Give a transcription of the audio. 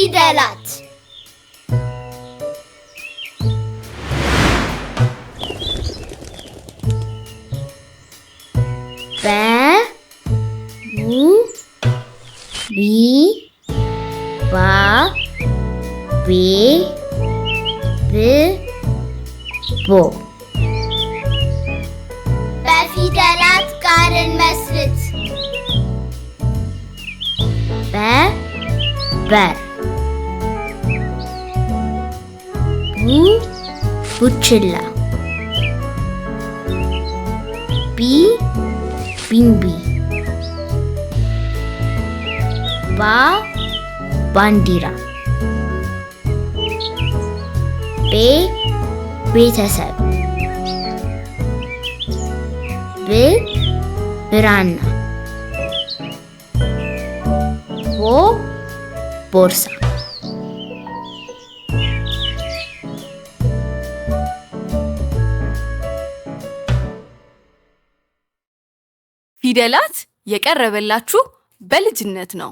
ፊደላት በ ቡ ቢ ባ ቤ ብ ቦ በፊደላት ቃልን መስርት በር ቡ ቡችላ ቢ ቢንቢ ባ ባንዲራ ቤ ቤተሰብ ብ ብራና ቦ ቦርሳ ፊደላት የቀረበላችሁ በልጅነት ነው።